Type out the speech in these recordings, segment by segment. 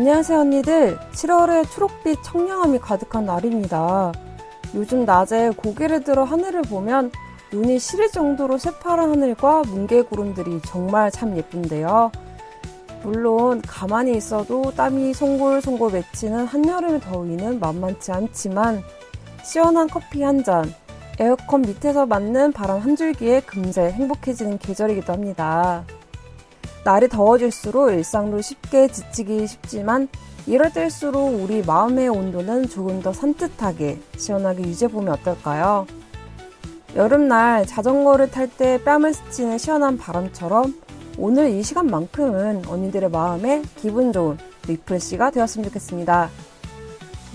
안녕하세요 언니들. 7월에 초록빛 청량함이 가득한 날입니다. 요즘 낮에 고개를 들어 하늘을 보면 눈이 시릴 정도로 새파란 하늘과 뭉게구름들이 정말 참 예쁜데요. 물론 가만히 있어도 땀이 송골송골 맺히는 한여름의 더위는 만만치 않지만 시원한 커피 한 잔, 에어컨 밑에서 맞는 바람 한 줄기에 금세 행복해지는 계절이기도 합니다. 날이 더워질수록 일상도 쉽게 지치기 쉽지만 이럴 때일수록 우리 마음의 온도는 조금 더 산뜻하게 시원하게 유지해보면 어떨까요? 여름날 자전거를 탈 때 뺨을 스치는 시원한 바람처럼 오늘 이 시간만큼은 언니들의 마음에 기분 좋은 리프레시가 되었으면 좋겠습니다.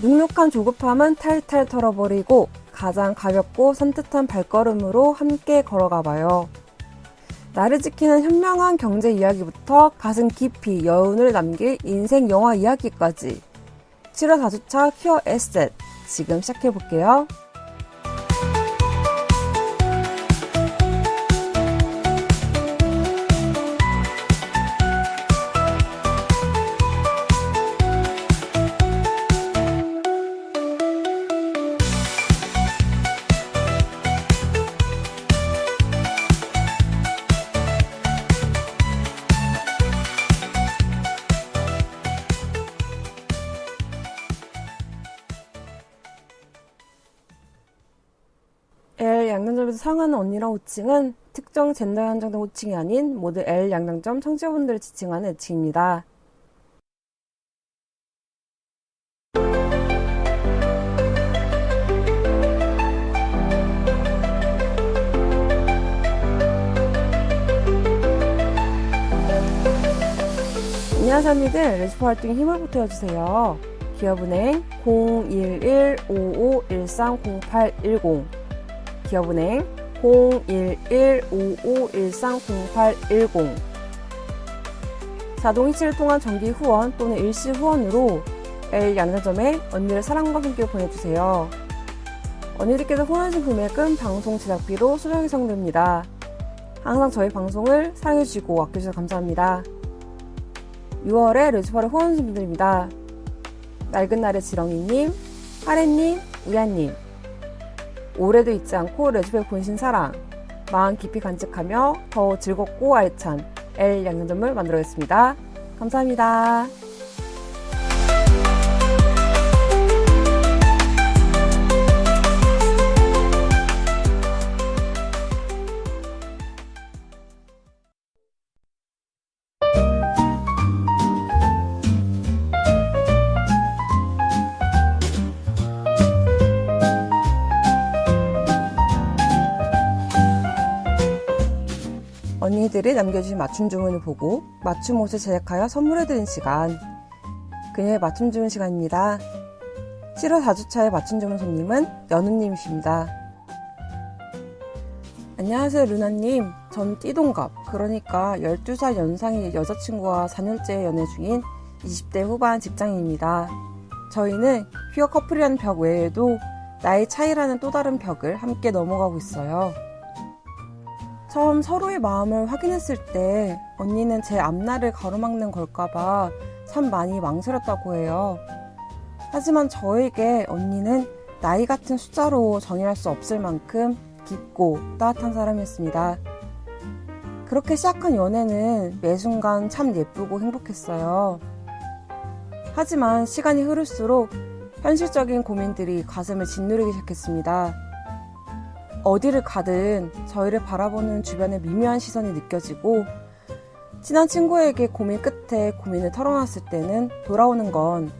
눅눅한 조급함은 탈탈 털어버리고 가장 가볍고 산뜻한 발걸음으로 함께 걸어가봐요. 나를 지키는 현명한 경제 이야기부터 가슴 깊이 여운을 남길 인생 영화 이야기까지 7월 4주차 큐어 에셋 지금 시작해볼게요. L 양장점에서 사용하는 언니랑 호칭은 특정 젠더에 한정된 호칭이 아닌 모두 L 양장점 청취자분들을 지칭하는 애칭입니다. 안녕하세요 언니들, 레시피 활동에 힘을 보태어주세요. 기업은행 011-5513-0810 기업은행 011-5513-0810 자동 이체를 통한 정기 후원 또는 일시 후원으로 L 양장점에 언니를 사랑과 손길 보내주세요. 언니들께서 후원하신 금액은 방송 제작비로 수령이 성됩니다. 항상 저희 방송을 사랑해주시고 아껴주셔서 감사합니다. 6월에 레지퍼를 후원하신 분들입니다. 낡은 날의 지렁이님, 하래님, 우야님. 올해도 잊지 않고 레지퍼의 본신 사랑, 마음 깊이 간직하며 더 즐겁고 알찬 L 양장점을 만들어겠습니다. 감사합니다. 언니들이 남겨주신 맞춤 주문을 보고 맞춤 옷을 제작하여 선물해드린 시간, 그녀의 맞춤 주문 시간입니다. 7월 4주차의 맞춤 주문 손님은 연우님이십니다. 안녕하세요 루나님, 전 띠동갑, 그러니까 12살 연상의 여자친구와 4년째 연애 중인 20대 후반 직장인입니다. 저희는 퓨어 커플이라는 벽 외에도 나이 차이라는 또 다른 벽을 함께 넘어가고 있어요. 처음 서로의 마음을 확인했을 때 언니는 제 앞날을 가로막는 걸까봐 참 많이 망설였다고 해요. 하지만 저에게 언니는 나이 같은 숫자로 정의할 수 없을 만큼 깊고 따뜻한 사람이었습니다. 그렇게 시작한 연애는 매 순간 참 예쁘고 행복했어요. 하지만 시간이 흐를수록 현실적인 고민들이 가슴을 짓누르기 시작했습니다. 어디를 가든 저희를 바라보는 주변의 미묘한 시선이 느껴지고 친한 친구에게 고민 끝에 고민을 털어놨을 때는 돌아오는 건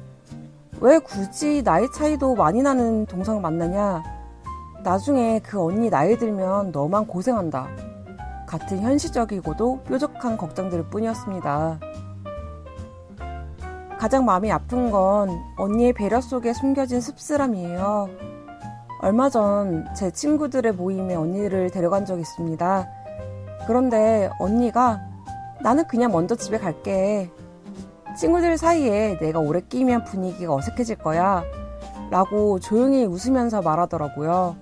왜 굳이 나이 차이도 많이 나는 동성을 만나냐, 나중에 그 언니 나이 들면 너만 고생한다 같은 현실적이고도 뾰족한 걱정들일 뿐이었습니다. 가장 마음이 아픈 건 언니의 배려 속에 숨겨진 씁쓸함이에요. 얼마 전 제 친구들의 모임에 언니를 데려간 적이 있습니다. 그런데 언니가 나는 그냥 먼저 집에 갈게. 친구들 사이에 내가 오래 끼면 분위기가 어색해질 거야 라고 조용히 웃으면서 말하더라고요.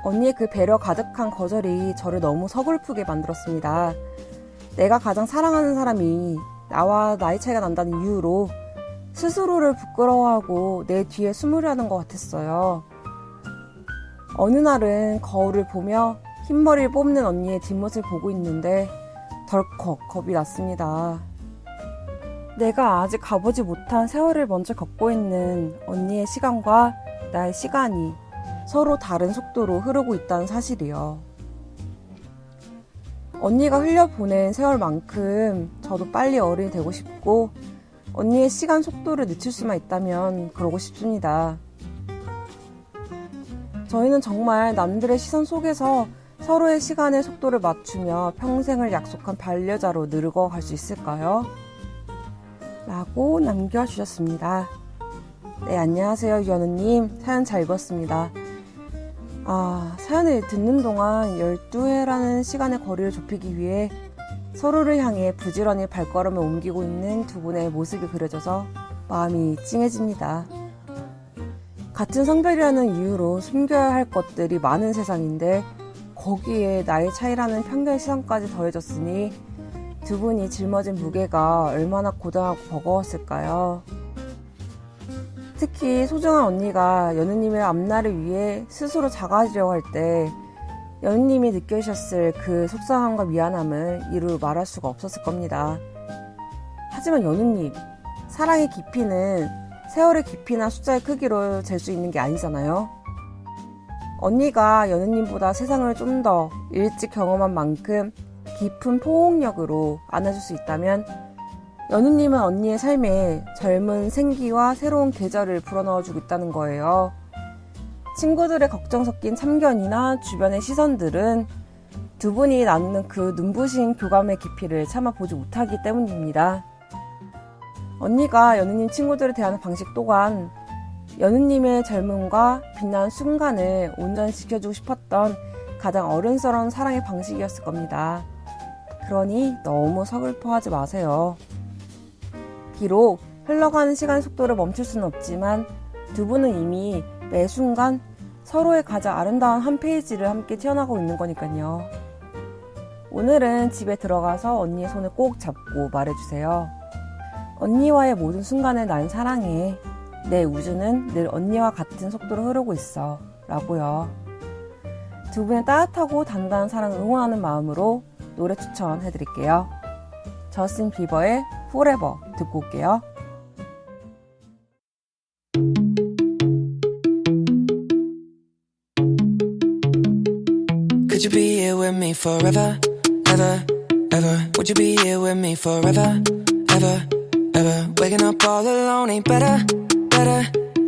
언니의 그 배려 가득한 거절이 저를 너무 서글프게 만들었습니다. 내가 가장 사랑하는 사람이 나와 나이 차이가 난다는 이유로 스스로를 부끄러워하고 내 뒤에 숨으려는 것 같았어요. 어느 날은 거울을 보며 흰머리를 뽑는 언니의 뒷모습을 보고 있는데 덜컥 겁이 났습니다. 내가 아직 가보지 못한 세월을 먼저 걷고 있는 언니의 시간과 나의 시간이 서로 다른 속도로 흐르고 있다는 사실이요. 언니가 흘려보낸 세월만큼 저도 빨리 어른이 되고 싶고 언니의 시간 속도를 늦출 수만 있다면 그러고 싶습니다. 저희는 정말 남들의 시선 속에서 서로의 시간의 속도를 맞추며 평생을 약속한 반려자로 늙어갈 수 있을까요? 라고 남겨주셨습니다. 네, 안녕하세요 유연우님. 사연 잘 읽었습니다. 사연을 듣는 동안 12회라는 시간의 거리를 좁히기 위해 서로를 향해 부지런히 발걸음을 옮기고 있는 두 분의 모습이 그려져서 마음이 찡해집니다. 같은 성별이라는 이유로 숨겨야 할 것들이 많은 세상인데 거기에 나이 차이라는 편견 시선까지 더해졌으니 두 분이 짊어진 무게가 얼마나 고단하고 버거웠을까요? 특히 소중한 언니가 연우님의 앞날을 위해 스스로 작아지려고 할 때 연우님이 느끼셨을 그 속상함과 미안함을 이루 말할 수가 없었을 겁니다. 하지만 연우님, 사랑의 깊이는 세월의 깊이나 숫자의 크기로 잴 수 있는 게 아니잖아요. 언니가 연우님보다 세상을 좀 더 일찍 경험한 만큼 깊은 포옹력으로 안아줄 수 있다면 연우님은 언니의 삶에 젊은 생기와 새로운 계절을 불어넣어주고 있다는 거예요. 친구들의 걱정 섞인 참견이나 주변의 시선들은 두 분이 나누는 그 눈부신 교감의 깊이를 참아보지 못하기 때문입니다. 언니가 연우님 친구들을 대하는 방식 또한 연우님의 젊음과 빛나는 순간을 온전히 지켜주고 싶었던 가장 어른스러운 사랑의 방식이었을 겁니다. 그러니 너무 서글퍼하지 마세요. 비록 흘러가는 시간의 속도를 멈출 수는 없지만 두 분은 이미 매 순간 서로의 가장 아름다운 한 페이지를 함께 튀어나가고 있는 거니까요. 오늘은 집에 들어가서 언니의 손을 꼭 잡고 말해주세요. 언니와의 모든 순간을 난 사랑해. 내 우주는 늘 언니와 같은 속도로 흐르고 있어. 라고요. 두 분의 따뜻하고 단단한 사랑을 응원하는 마음으로 노래 추천해드릴게요. 저스틴 비버의 Forever 듣고 올게요. Could you be here with me forever, ever, ever? Would you be here with me forever, ever, ever? Waking up all alone ain't better, better,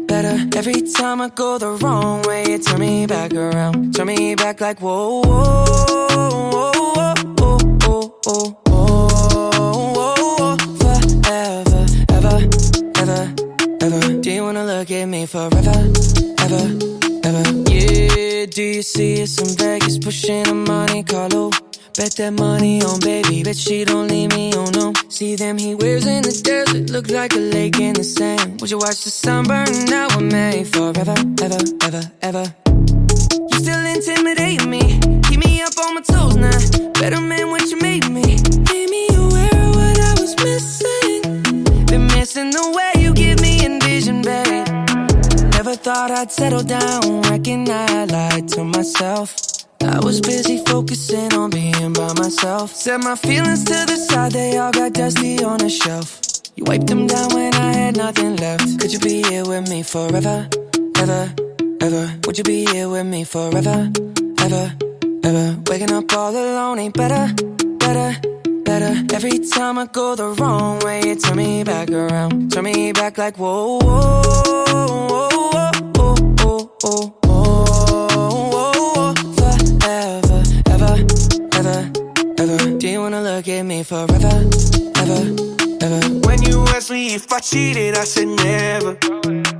better. Every time I go the wrong way, you turn me back around. Turn me back like whoa, whoa, whoa, whoa, whoa, whoa, whoa, whoa. Forever, ever, ever, ever. Do you wanna look at me forever, ever, ever? Yeah, do you see us in Vegas pushing a Monte Carlo? Bet that money on baby, bet she don't leave me, oh no. See them he wears in the desert, look like a lake in the sand. Would you watch the sun burn out with me forever, ever, ever, ever? You still intimidate me, keep me up on my toes now. Better man what you made me. Made me aware of what I was missing. Been missing the way you give me envision, babe. Never thought I'd settle down, reckon I lied to myself. I was busy focusing on being by myself. Set my feelings to the side, they all got dusty on a shelf. You wiped them down when I had nothing left. Could you be here with me forever, ever, ever? Would you be here with me forever, ever, ever? Waking up all alone ain't better, better, better. Every time I go the wrong way, you turn me back around. Turn me back like whoa, whoa, whoa, whoa, whoa, whoa, whoa. Forever, ever, ever, ever. Do you wanna look at me forever, ever, ever? When you asked me if I cheated, I said never.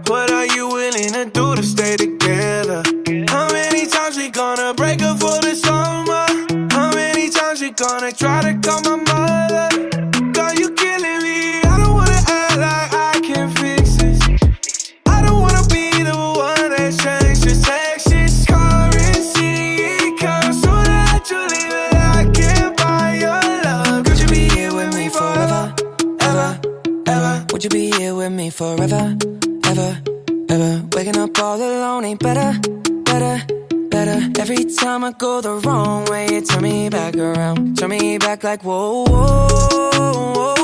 What are you willing to do to stay together? How many times we gonna break up for the summer? How many times we gonna try to call my mother? Girl, you killing me. I don't wanna act like I can fix this. I don't wanna be the one that changes actions. Currency, it comes so naturally that I can't buy your love. Could you be here with me forever, Would you be here with me forever, ever, ever? Waking up all alone ain't better, better, better. Every time I go the wrong way, you turn me back around. Turn me back like whoa, whoa, whoa,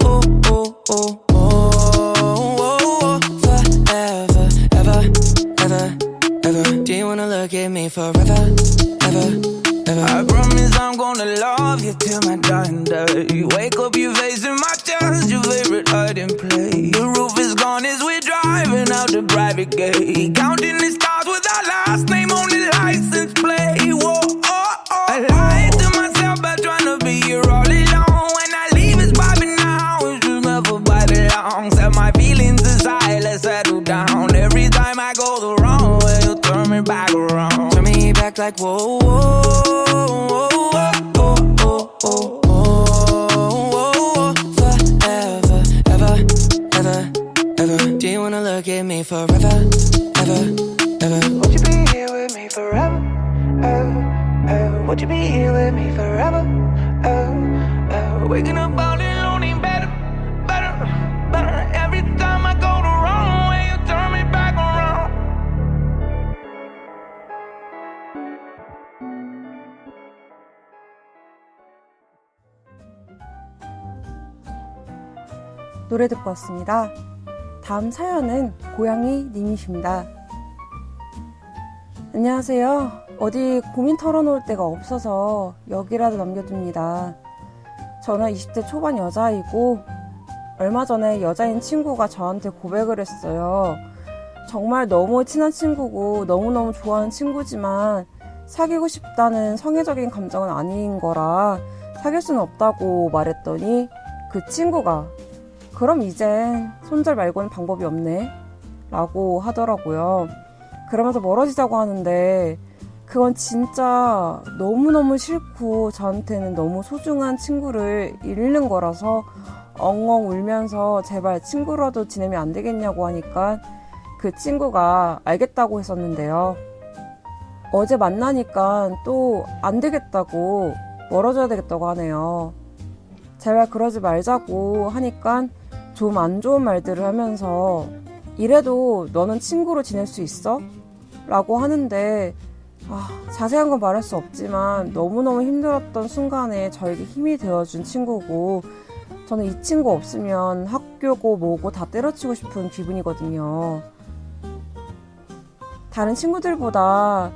whoa, whoa, whoa, whoa. Forever, ever, ever, ever. Do you wanna look at me forever, ever, ever? I promise I'm gonna love you till my dying day. Wake up, you facing my chest, your favorite hiding place. The roof is gone as we're driving out the private gate. Counting the stars with our last name on the license plate. Whoa, oh, oh. I lied to myself by trying to be here all alone. When I leave, it's vibing now. It's just never by the long. Set my feelings aside, let's settle down. Every time I go the wrong way, you turn me back around. Turn me back like whoa, whoa, whoa, whoa, whoa, whoa, whoa. Forever, ever, ever, ever. Do you wanna look at me forever, ever, ever? Would you be here with me forever? Would you be here with me forever? Waking up all alone ain't better, better, better. Every time I go the wrong way, you turn me back around. 노래 듣고 왔습니다. 다음 사연은 고양이 님이십니다. 안녕하세요. 어디 고민 털어놓을 데가 없어서 여기라도 남겨둡니다. 저는 20대 초반 여자이고 얼마 전에 여자인 친구가 저한테 고백을 했어요. 정말 너무 친한 친구고 너무너무 좋아하는 친구지만 사귀고 싶다는 성애적인 감정은 아닌 거라 사귈 수는 없다고 말했더니 그 친구가 그럼 이젠 손절 말고는 방법이 없네 라고 하더라고요. 그러면서 멀어지자고 하는데 그건 진짜 너무너무 싫고 저한테는 너무 소중한 친구를 잃는 거라서 엉엉 울면서 제발 친구라도 지내면 안 되겠냐고 하니까 그 친구가 알겠다고 했었는데요. 어제 만나니까 또 안 되겠다고 멀어져야 되겠다고 하네요. 제발 그러지 말자고 하니까 좀 안 좋은 말들을 하면서 이래도 너는 친구로 지낼 수 있어? 라고 하는데 자세한 건 말할 수 없지만 너무너무 힘들었던 순간에 저에게 힘이 되어준 친구고 저는 이 친구 없으면 학교고 뭐고 다 때려치고 싶은 기분이거든요. 다른 친구들보다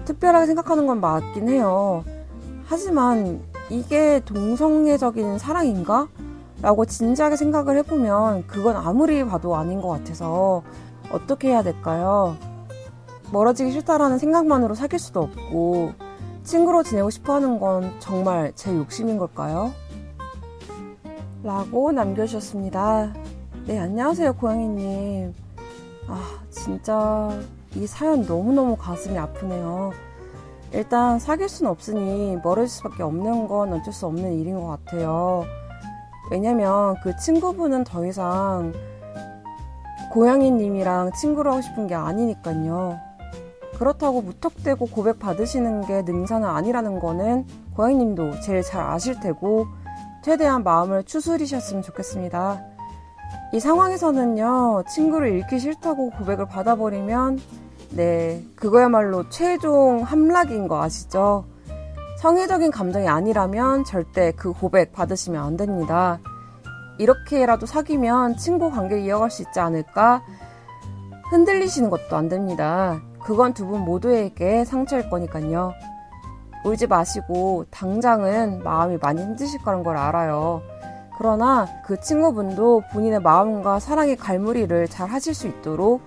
특별하게 생각하는 건 맞긴 해요. 하지만 이게 동성애적인 사랑인가? 라고 진지하게 생각을 해보면 그건 아무리 봐도 아닌 것 같아서 어떻게 해야 될까요? 멀어지기 싫다라는 생각만으로 사귈 수도 없고 친구로 지내고 싶어 하는 건 정말 제 욕심인 걸까요? 라고 남겨주셨습니다. 네, 안녕하세요 고양이님. 진짜 이 사연 너무너무 가슴이 아프네요. 일단 사귈 수는 없으니 멀어질 수밖에 없는 건 어쩔 수 없는 일인 것 같아요. 왜냐면 그 친구분은 더 이상 고양이님이랑 친구로 하고 싶은 게 아니니까요. 그렇다고 무턱대고 고백 받으시는 게 능사는 아니라는 거는 고양이님도 제일 잘 아실 테고 최대한 마음을 추스리셨으면 좋겠습니다. 이 상황에서는요, 친구를 잃기 싫다고 고백을 받아버리면 그거야말로 최종 함락인 거 아시죠? 성애적인 감정이 아니라면 절대 그 고백 받으시면 안 됩니다. 이렇게라도 사귀면 친구 관계를 이어갈 수 있지 않을까 흔들리시는 것도 안 됩니다. 그건 두 분 모두에게 상처일 거니까요. 울지 마시고 당장은 마음이 많이 힘드실 거란 걸 알아요. 그러나 그 친구분도 본인의 마음과 사랑의 갈무리를 잘 하실 수 있도록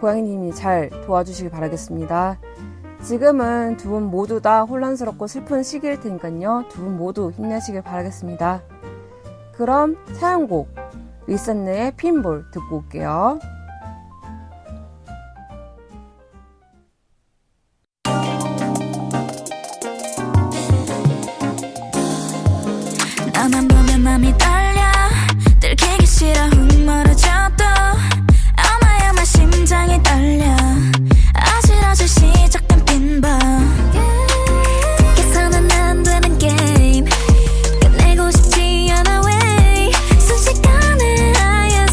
고양이님이 잘 도와주시길 바라겠습니다. 지금은 두 분 모두 다 혼란스럽고 슬픈 시기일 테니까요. 두 분 모두 힘내시길 바라겠습니다. 그럼 사연곡 리센느의 핀볼 듣고 올게요. 너만 보면 맘이 떨려 들키기 싫어 훅 멀어져도 어마어마 심장이 떨려 어지러져 시작된 핀볼 계산은 안 되는 게임 끝내고 싶지 않아 왜 순식간에 하얀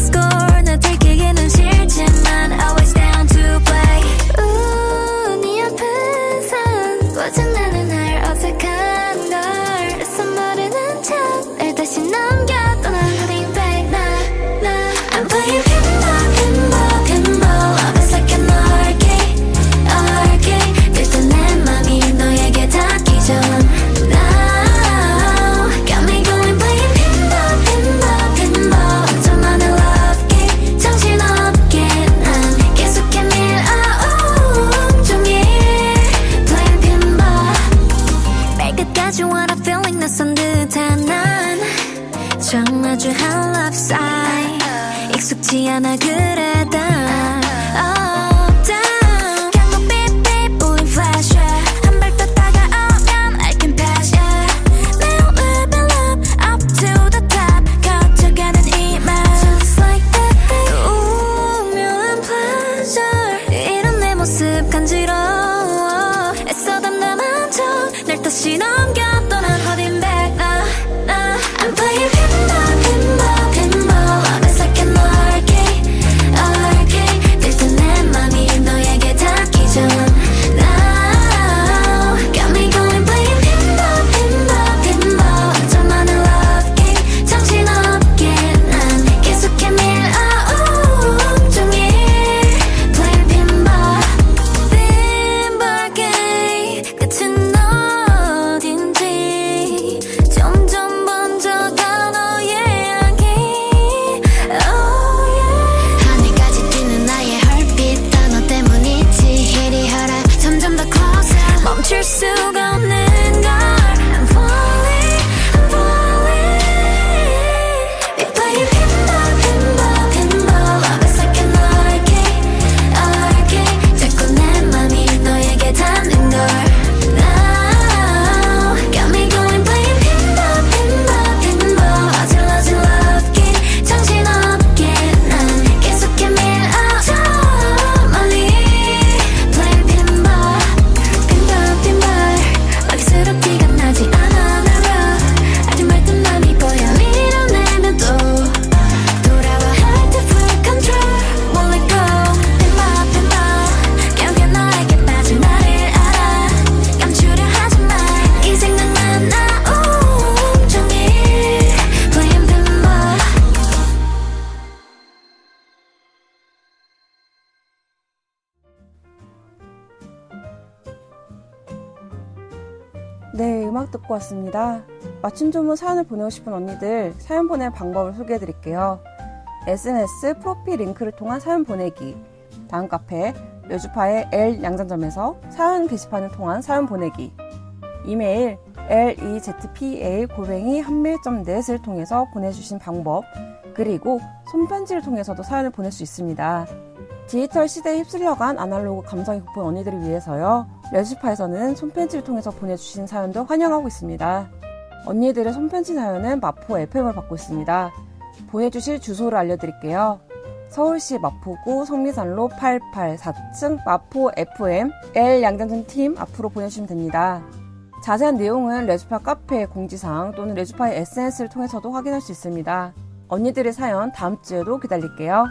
아주 한 love sign 익숙지 않아 그래도 up down 경고 beep beep 울린 flash yeah. 한 발 더 다가오면 I can pass yeah. Now live in love up to the top 거쳐가는 이만 Just like that 우묘한 pleasure 이런 내 모습 간지러워 애써 담담한 척 날 다시 넘겨 떠난 holding back I'm playing pinball, pinball, pinball Always like an arcade, arcade 들뜬 내 맘이 너에게 닿기 전 Now got me going playing pinball, pinball, pinball 완전 많은 love game 정신없게 난 계속해 밀어 온종일 Playing pinball, pinball game 끝은 어딘지 점점 번져가 너의 향기 oh yeah 하늘까지 뛰는 나의 heartbeat 다 너 때문이지 이리 하라 점점 더 closer 멈출 수가 없는 걸 I'm falling I'm falling We playing pinball pinball pinball Always like an arcade arcade 자꾸 내 맘이 너에게 닿는 걸 Now got me going playing pinball pinball pinball 어질러진 love game 정신없게 난 계속해 밀어 저 멀리 playing pinball pinball pinball 막스럽지가 나지 않아 날 알듯 말듯 맘이 보여 밀어내면 또 돌아와 hard to full control won't let go pinball pinball 결국에 너에게 빠진 나를 알아 감추려 하지 마 이 생각만 나 온종일 playing pinball 네, 음악 듣고 왔습니다. 맞춤 전문 사연을 보내고 싶은 언니들 사연 보낼 방법을 소개해드릴게요. SNS 프로필 링크를 통한 사연 보내기, 다음 카페 레주파의 L 양장점에서 사연 게시판을 통한 사연 보내기, 이메일 lezpa@한밀.net을 통해서 보내주신 방법, 그리고 손편지를 통해서도 사연을 보낼 수 있습니다. 디지털 시대에 휩쓸려간 아날로그 감성이 고픈 언니들을 위해서요. 레주파에서는 손편지를 통해서 보내주신 사연도 환영하고 있습니다. 언니들의 손편지 사연은 마포 FM을 받고 있습니다. 보내주실 주소를 알려드릴게요. 서울시 마포구 성미산로 884층 마포 FM L 양장점 팀 앞으로 보내주시면 됩니다. 자세한 내용은 레주파 카페 공지사항 또는 레주파의 SNS를 통해서도 확인할 수 있습니다. 언니들의 사연 다음 주에도 기다릴게요.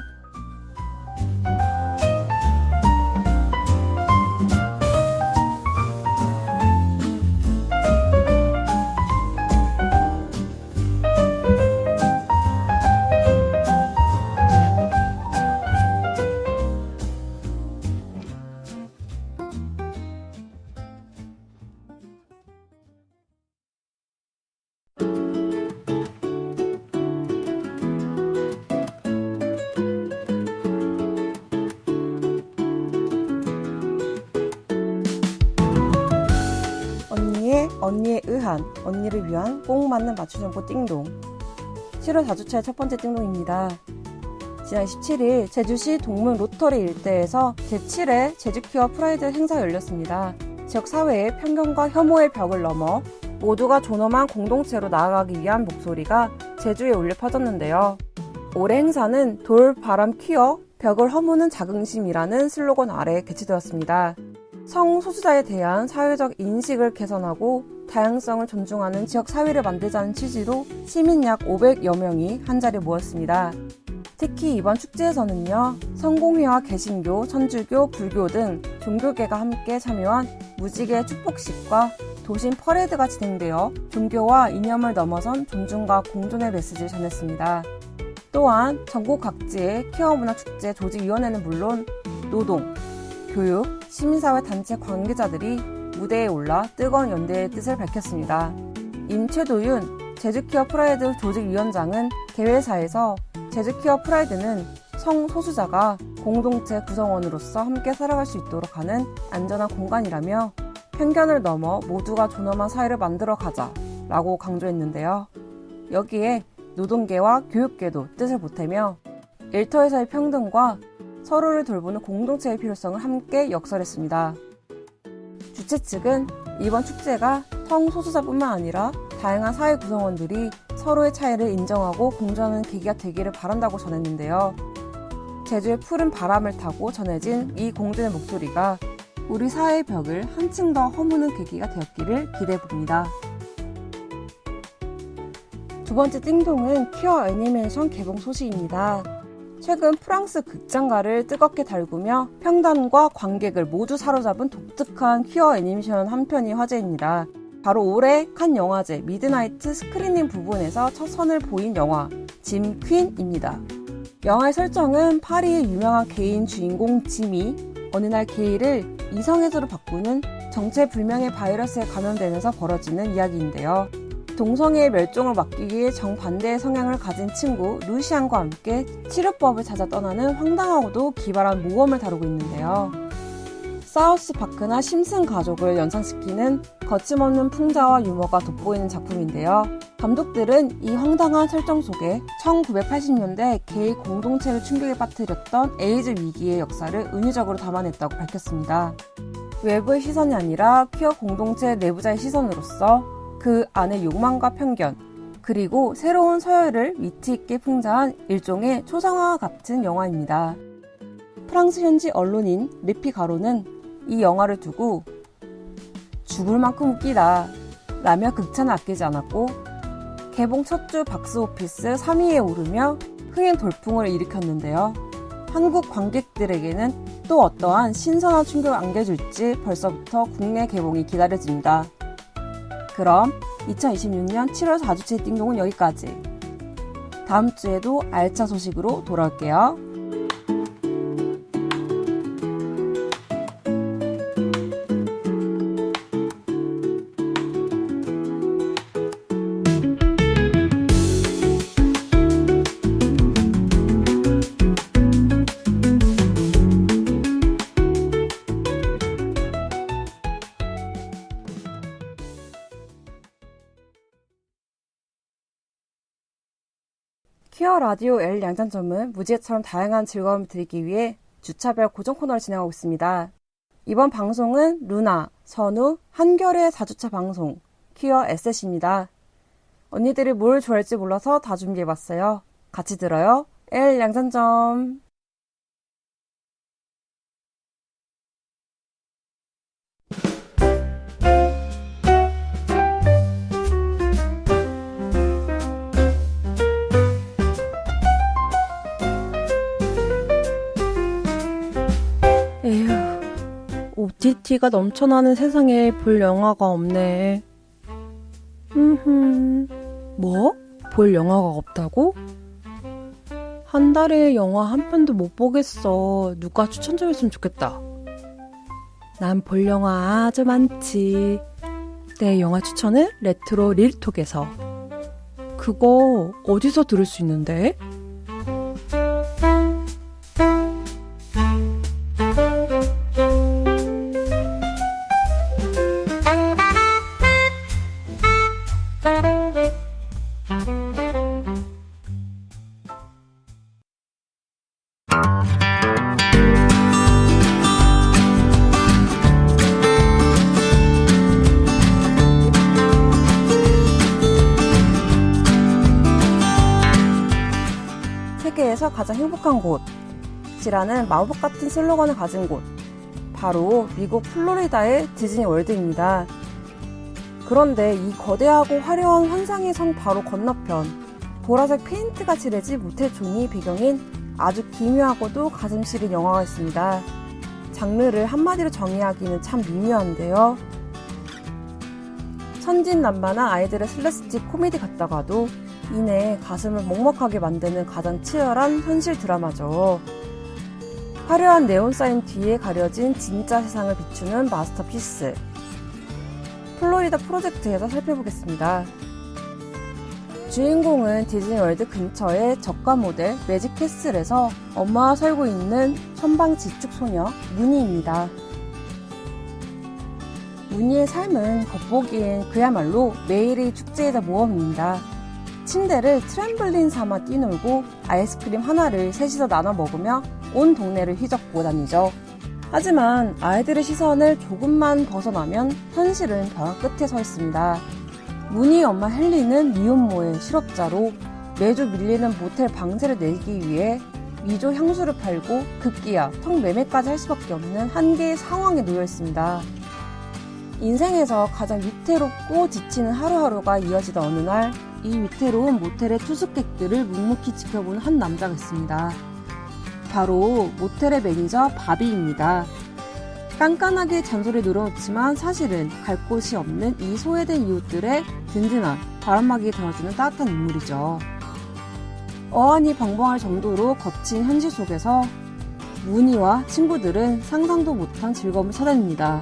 언니에 의한, 언니를 위한 꼭 맞는 맞춤정보 띵동. 7월 4주차의 첫 번째 띵동입니다. 지난 27일 제주시 동문 로터리 일대에서 제7회 제주키어 프라이드 행사가 열렸습니다. 지역 사회의 편견과 혐오의 벽을 넘어 모두가 존엄한 공동체로 나아가기 위한 목소리가 제주에 울려 퍼졌는데요. 올해 행사는 돌, 바람, 퀴어, 벽을 허무는 자긍심이라는 슬로건 아래 개최되었습니다. 성소수자에 대한 사회적 인식을 개선하고 다양성을 존중하는 지역 사회를 만들자는 취지로 시민 약 500여 명이 한자리에 모였습니다. 특히 이번 축제에서는요, 성공회와 개신교, 천주교, 불교 등 종교계가 함께 참여한 무지개 축복식과 도심 퍼레이드가 진행되어 종교와 이념을 넘어선 존중과 공존의 메시지를 전했습니다. 또한 전국 각지의 퀴어문화축제 조직위원회는 물론 노동, 교육, 시민사회 단체 관계자들이 무대에 올라 뜨거운 연대의 뜻을 밝혔습니다. 임최도윤 제주키어 프라이드 조직위원장은 개회사에서 제주키어 프라이드는 성소수자가 공동체 구성원으로서 함께 살아갈 수 있도록 하는 안전한 공간이라며 편견을 넘어 모두가 존엄한 사회를 만들어 가자라고 강조했는데요. 여기에 노동계와 교육계도 뜻을 보태며 일터에서의 평등과 서로를 돌보는 공동체의 필요성을 함께 역설했습니다. 주최 측은 이번 축제가 성소수자뿐만 아니라 다양한 사회 구성원들이 서로의 차이를 인정하고 공존하는 계기가 되기를 바란다고 전했는데요. 제주의 푸른 바람을 타고 전해진 이 공존의 목소리가 우리 사회의 벽을 한층 더 허무는 계기가 되었기를 기대해봅니다. 두 번째 띵동은 퀴어 애니메이션 개봉 소식입니다. 최근 프랑스 극장가를 뜨겁게 달구며 평단과 관객을 모두 사로잡은 독특한 퀴어 애니메이션 한 편이 화제입니다. 바로 올해 칸 영화제 미드나이트 스크리닝 부분에서 첫 선을 보인 영화 짐 퀸입니다. 영화의 설정은 파리의 유명한 게이인 주인공 짐이 어느 날 게이를 이성애자로 바꾸는 정체불명의 바이러스에 감염되면서 벌어지는 이야기인데요. 동성애의 멸종을 막기 위해 정반대의 성향을 가진 친구 루시안과 함께 치료법을 찾아 떠나는 황당하고도 기발한 모험을 다루고 있는데요. 사우스 파크나 심슨 가족을 연상시키는 거침없는 풍자와 유머가 돋보이는 작품인데요. 감독들은 이 황당한 설정 속에 1980년대 게이 공동체를 충격에 빠뜨렸던 에이즈 위기의 역사를 은유적으로 담아냈다고 밝혔습니다. 외부의 시선이 아니라 퀴어 공동체 내부자의 시선으로서 그 안의 욕망과 편견, 그리고 새로운 서열을 위트 있게 풍자한 일종의 초상화와 같은 영화입니다. 프랑스 현지 언론인 르피가로는 이 영화를 두고 죽을 만큼 웃기다 라며 극찬을 아끼지 않았고 개봉 첫 주 박스오피스 3위에 오르며 흥행 돌풍을 일으켰는데요. 한국 관객들에게는 또 어떠한 신선한 충격을 안겨줄지 벌써부터 국내 개봉이 기다려집니다. 그럼 2026년 7월 4주째 띵동은 여기까지. 다음 주에도 알찬 소식으로 돌아올게요. 퀴어 라디오 L 양산점은 무지개처럼 다양한 즐거움을 드리기 위해 주차별 고정 코너를 진행하고 있습니다. 이번 방송은 루나, 선우, 한결의 4주차 방송 퀴어 에셋입니다. 언니들이 뭘 좋아할지 몰라서 다 준비해봤어요. 같이 들어요. L 양산점. 에휴, OTT가 넘쳐나는 세상에 볼 영화가 없네. 뭐? 볼 영화가 없다고? 한 달에 영화 한 편도 못 보겠어. 누가 추천 좀 했으면 좋겠다. 난 볼 영화 아주 많지. 내 영화 추천은 레트로 릴톡에서. 그거 어디서 들을 수 있는데? 세계에서 가장 행복한 곳이라는 마법 같은 슬로건을 가진 곳, 바로 미국 플로리다의 디즈니 월드입니다. 그런데 이 거대하고 화려한 환상의 성 바로 건너편, 보라색 페인트가 칠해진 모텔촌이 배경인 아주 기묘하고도 가슴 시린 영화가 있습니다. 장르를 한마디로 정의하기는 참 미묘한데요. 천진난만한 아이들의 슬래스틱 코미디 같다가도 이내 가슴을 먹먹하게 만드는 가장 치열한 현실 드라마죠. 화려한 네온 사인 뒤에 가려진 진짜 세상을 비추는 마스터피스. 플로리다 프로젝트에서 살펴보겠습니다. 주인공은 디즈니월드 근처의 저가 모델 매직 캐슬에서 엄마와 살고 있는 천방지축 소녀 무니입니다. 무니의 삶은 겉보기엔 그야말로 매일이 축제이자 모험입니다. 침대를 트램블린 삼아 뛰놀고 아이스크림 하나를 셋이서 나눠 먹으며 온 동네를 휘젓고 다니죠. 하지만 아이들의 시선을 조금만 벗어나면 현실은 벼랑 끝에 서 있습니다. 무니 엄마 헨리는 미혼모의 실업자로 매주 밀리는 모텔 방세를 내기 위해 위조 향수를 팔고 급기야 성매매까지 할 수밖에 없는 한계의 상황에 놓여 있습니다. 인생에서 가장 위태롭고 지치는 하루하루가 이어지던 어느 날, 이 위태로운 모텔의 투숙객들을 묵묵히 지켜보는 한 남자가 있습니다. 바로 모텔의 매니저 바비입니다. 깐깐하게 잔소리 늘어놓지만 사실은 갈 곳이 없는 이 소외된 이웃들의 든든한 바람막이 되어주는 따뜻한 인물이죠. 어안이 벙벙할 정도로 거친 현실 속에서 무니와 친구들은 상상도 못한 즐거움을 찾아냅니다.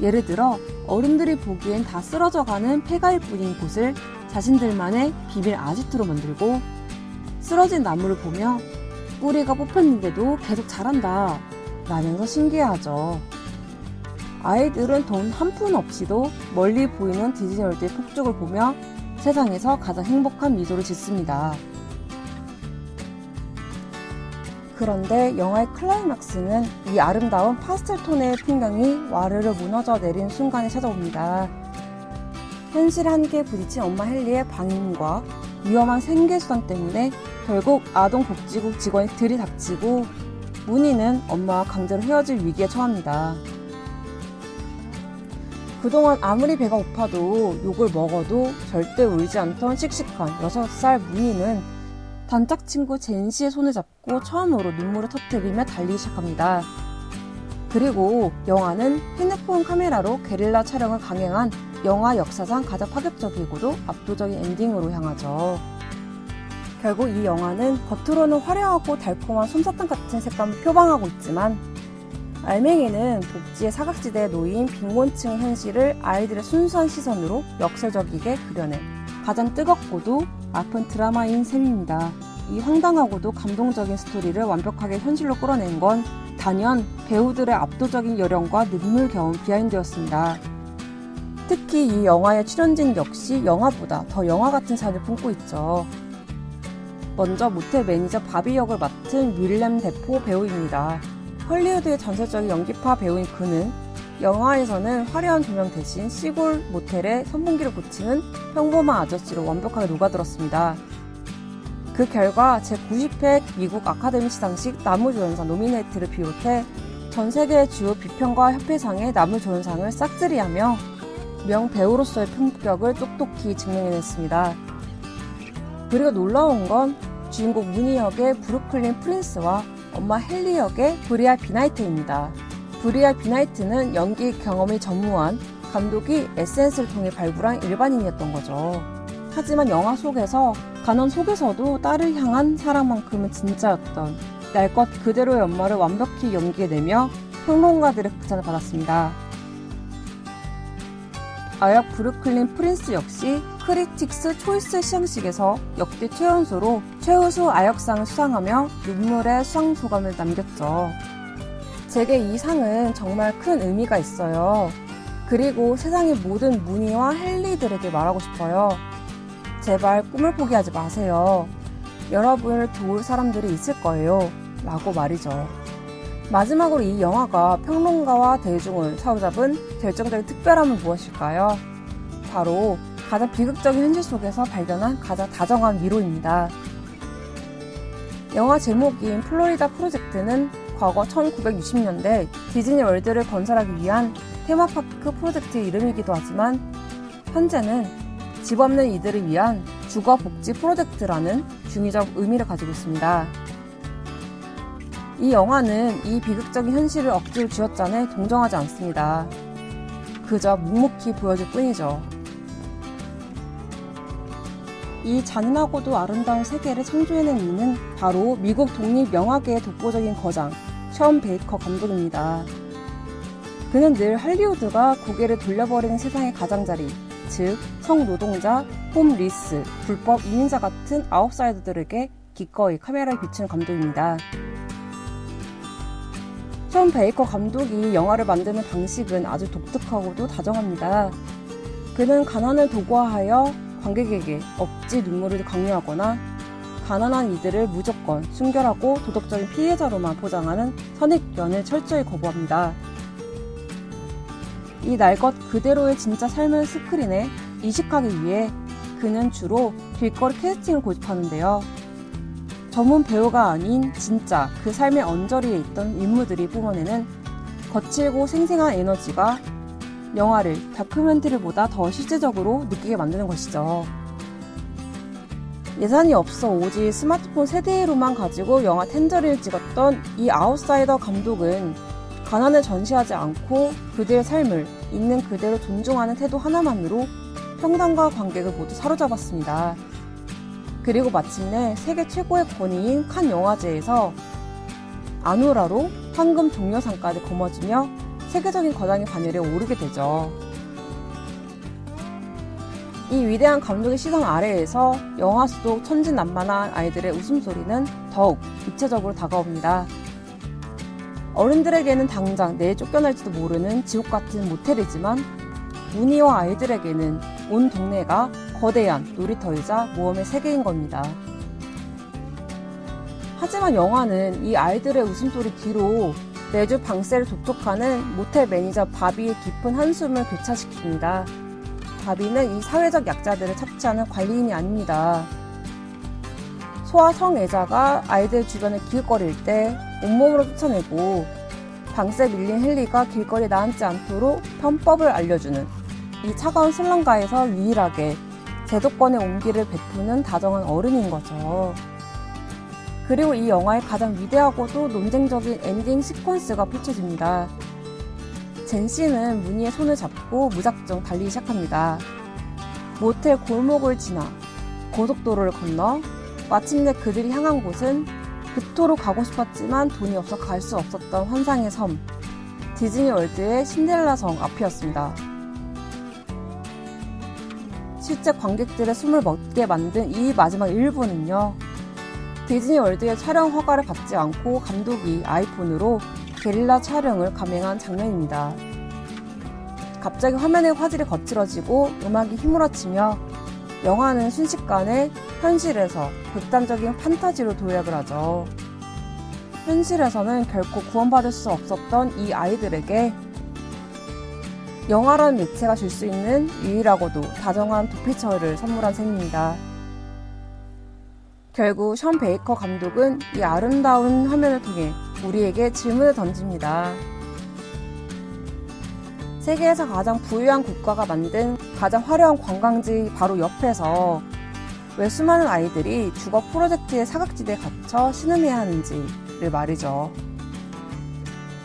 예를 들어 어른들이 보기엔 다 쓰러져가는 폐가일 뿐인 곳을 자신들만의 비밀 아지트로 만들고, 쓰러진 나무를 보며 뿌리가 뽑혔는데도 계속 자란다 라면서 신기해하죠. 아이들은 돈 한 푼 없이도 멀리 보이는 디즈니월드의 폭죽을 보며 세상에서 가장 행복한 미소를 짓습니다. 그런데 영화의 클라이막스는 이 아름다운 파스텔 톤의 풍경이 와르르 무너져 내린 순간에 찾아옵니다. 현실 한계에 부딪힌 엄마 헨리의 방임과 위험한 생계수단 때문에 결국 아동복지국 직원이 들이닥치고 무니는 엄마와 강제로 헤어질 위기에 처합니다. 그동안 아무리 배가 고파도 욕을 먹어도 절대 울지 않던 씩씩한 6살 무니는 단짝 친구 젠 씨의 손을 잡고 처음으로 눈물을 터뜨리며 달리기 시작합니다. 그리고 영화는 핸드폰 카메라로 게릴라 촬영을 강행한 영화 역사상 가장 파격적이고도 압도적인 엔딩으로 향하죠. 결국 이 영화는 겉으로는 화려하고 달콤한 솜사탕 같은 색감을 표방하고 있지만 알맹이는 복지의 사각지대에 놓인 빈곤층의 현실을 아이들의 순수한 시선으로 역설적이게 그려낸 가장 뜨겁고도 아픈 드라마인 셈입니다. 이 황당하고도 감동적인 스토리를 완벽하게 현실로 끌어낸 건 단연 배우들의 압도적인 여령과 눈물겨운 비하인드였습니다. 특히 이 영화의 출연진 역시 영화보다 더 영화 같은 사연을 품고 있죠. 먼저 모텔 매니저 바비 역을 맡은 윌렘 데포 배우입니다. 헐리우드의 전설적인 연기파 배우인 그는 영화에서는 화려한 조명 대신 시골 모텔에 선풍기를 고치는 평범한 아저씨로 완벽하게 녹아들었습니다. 그 결과 제90회 미국 아카데미 시상식 남우조연상 노미네이트를 비롯해 전 세계 주요 비평가 협회상의 남우조연상을 싹쓸이하며 명배우로서의 품격을 똑똑히 증명해냈습니다. 그리고 놀라운 건 주인공 무니 역의 브루클린 프린스와 엄마 헨리 역의 브리아 비나이트입니다. 브리아 비나이트는 연기 경험이 전무한 감독이 에센스를 통해 발굴한 일반인이었던 거죠. 하지만 영화 속에서 가난 속에서도 딸을 향한 사랑만큼은 진짜였던 날 것 그대로의 엄마를 완벽히 연기해내며 평론가들의 극찬을 받았습니다. 아역 브루클린 프린스 역시 크리틱스 초이스 시상식에서 역대 최연소로 최우수 아역상을 수상하며 눈물의 수상소감을 남겼죠. 제게 이 상은 정말 큰 의미가 있어요. 그리고 세상의 모든 무니와 헨리들에게 말하고 싶어요. 제발 꿈을 포기하지 마세요. 여러분을 도울 사람들이 있을 거예요. 라고 말이죠. 마지막으로 이 영화가 평론가와 대중을 사로잡은 결정적인 특별함은 무엇일까요? 바로 가장 비극적인 현실 속에서 발견한 가장 다정한 위로입니다. 영화 제목인 플로리다 프로젝트는 과거 1960년대 디즈니 월드를 건설하기 위한 테마파크 프로젝트의 이름이기도 하지만 현재는 집 없는 이들을 위한 주거복지 프로젝트라는 중의적 의미를 가지고 있습니다. 이 영화는 이 비극적인 현실을 억지로 쥐어짜내 동정하지 않습니다. 그저 묵묵히 보여줄 뿐이죠. 이 잔인하고도 아름다운 세계를 창조해낸 이는 바로 미국 독립영화계의 독보적인 거장 션 베이커 감독입니다. 그는 늘 할리우드가 고개를 돌려버리는 세상의 가장자리, 즉 성노동자, 홈리스, 불법 이민자 같은 아웃사이더들에게 기꺼이 카메라에 비추는 감독입니다. 션 베이커 감독이 영화를 만드는 방식은 아주 독특하고도 다정합니다. 그는 가난을 도구화하여 관객에게 억지 눈물을 강요하거나 가난한 이들을 무조건 순결하고 도덕적인 피해자로만 포장하는 선입견을 철저히 거부합니다. 이 날 것 그대로의 진짜 삶을 스크린에 이식하기 위해 그는 주로 길거리 캐스팅을 고집하는데요. 전문 배우가 아닌 진짜 그 삶의 언저리에 있던 인물들이 뿜어내는 거칠고 생생한 에너지가 영화를 다큐멘터리보다 더 실제적으로 느끼게 만드는 것이죠. 예산이 없어 오직 스마트폰 세대로만 가지고 영화 텐저리를 찍었던 이 아웃사이더 감독은 가난을 전시하지 않고 그들의 삶을 있는 그대로 존중하는 태도 하나만으로 평단과 관객을 모두 사로잡았습니다. 그리고 마침내 세계 최고의 권위인 칸 영화제에서 아누라로 황금 종려상까지 거머쥐며 세계적인 거장의 반열에 오르게 되죠. 이 위대한 감독의 시선 아래에서 영화 속 천진난만한 아이들의 웃음소리는 더욱 입체적으로 다가옵니다. 어른들에게는 당장 내일 쫓겨날지도 모르는 지옥 같은 모텔이지만 무늬와 아이들에게는 온 동네가 거대한 놀이터이자 모험의 세계인 겁니다. 하지만 영화는 이 아이들의 웃음소리 뒤로 매주 방세를 독촉하는 모텔 매니저 바비의 깊은 한숨을 교차시킵니다. 바비는 이 사회적 약자들을 착취하는 관리인이 아닙니다. 소아 성애자가 아이들 주변을 기웃거릴 때 온몸으로 쫓아내고 방세 밀린 헨리가 길거리에 나앉지 않도록 편법을 알려주는 이 차가운 슬럼가에서 유일하게 제도권의 온기를 베푸는 다정한 어른인 거죠. 그리고 이 영화의 가장 위대하고도 논쟁적인 엔딩 시퀀스가 펼쳐집니다. 젠 씨는 무늬의 손을 잡고 무작정 달리기 시작합니다. 모텔 골목을 지나 고속도로를 건너 마침내 그들이 향한 곳은 그토록 가고 싶었지만 돈이 없어 갈 수 없었던 환상의 섬, 디즈니 월드의 신데렐라 성 앞이었습니다. 실제 관객들의 숨을 멎게 만든 이 마지막 1분은요. 디즈니 월드의 촬영 허가를 받지 않고 감독이 아이폰으로 게릴라 촬영을 감행한 장면입니다. 갑자기 화면의 화질이 거칠어지고 음악이 휘몰아치며 영화는 순식간에 현실에서 극단적인 판타지로 도약을 하죠. 현실에서는 결코 구원받을 수 없었던 이 아이들에게 영화라는 매체가 줄 수 있는 유일하고도 다정한 도피처를 선물한 셈입니다. 결국 션 베이커 감독은 이 아름다운 화면을 통해 우리에게 질문을 던집니다. 세계에서 가장 부유한 국가가 만든 가장 화려한 관광지 바로 옆에서 왜 수많은 아이들이 주거 프로젝트의 사각지대에 갇혀 신음해야 하는지를 말이죠.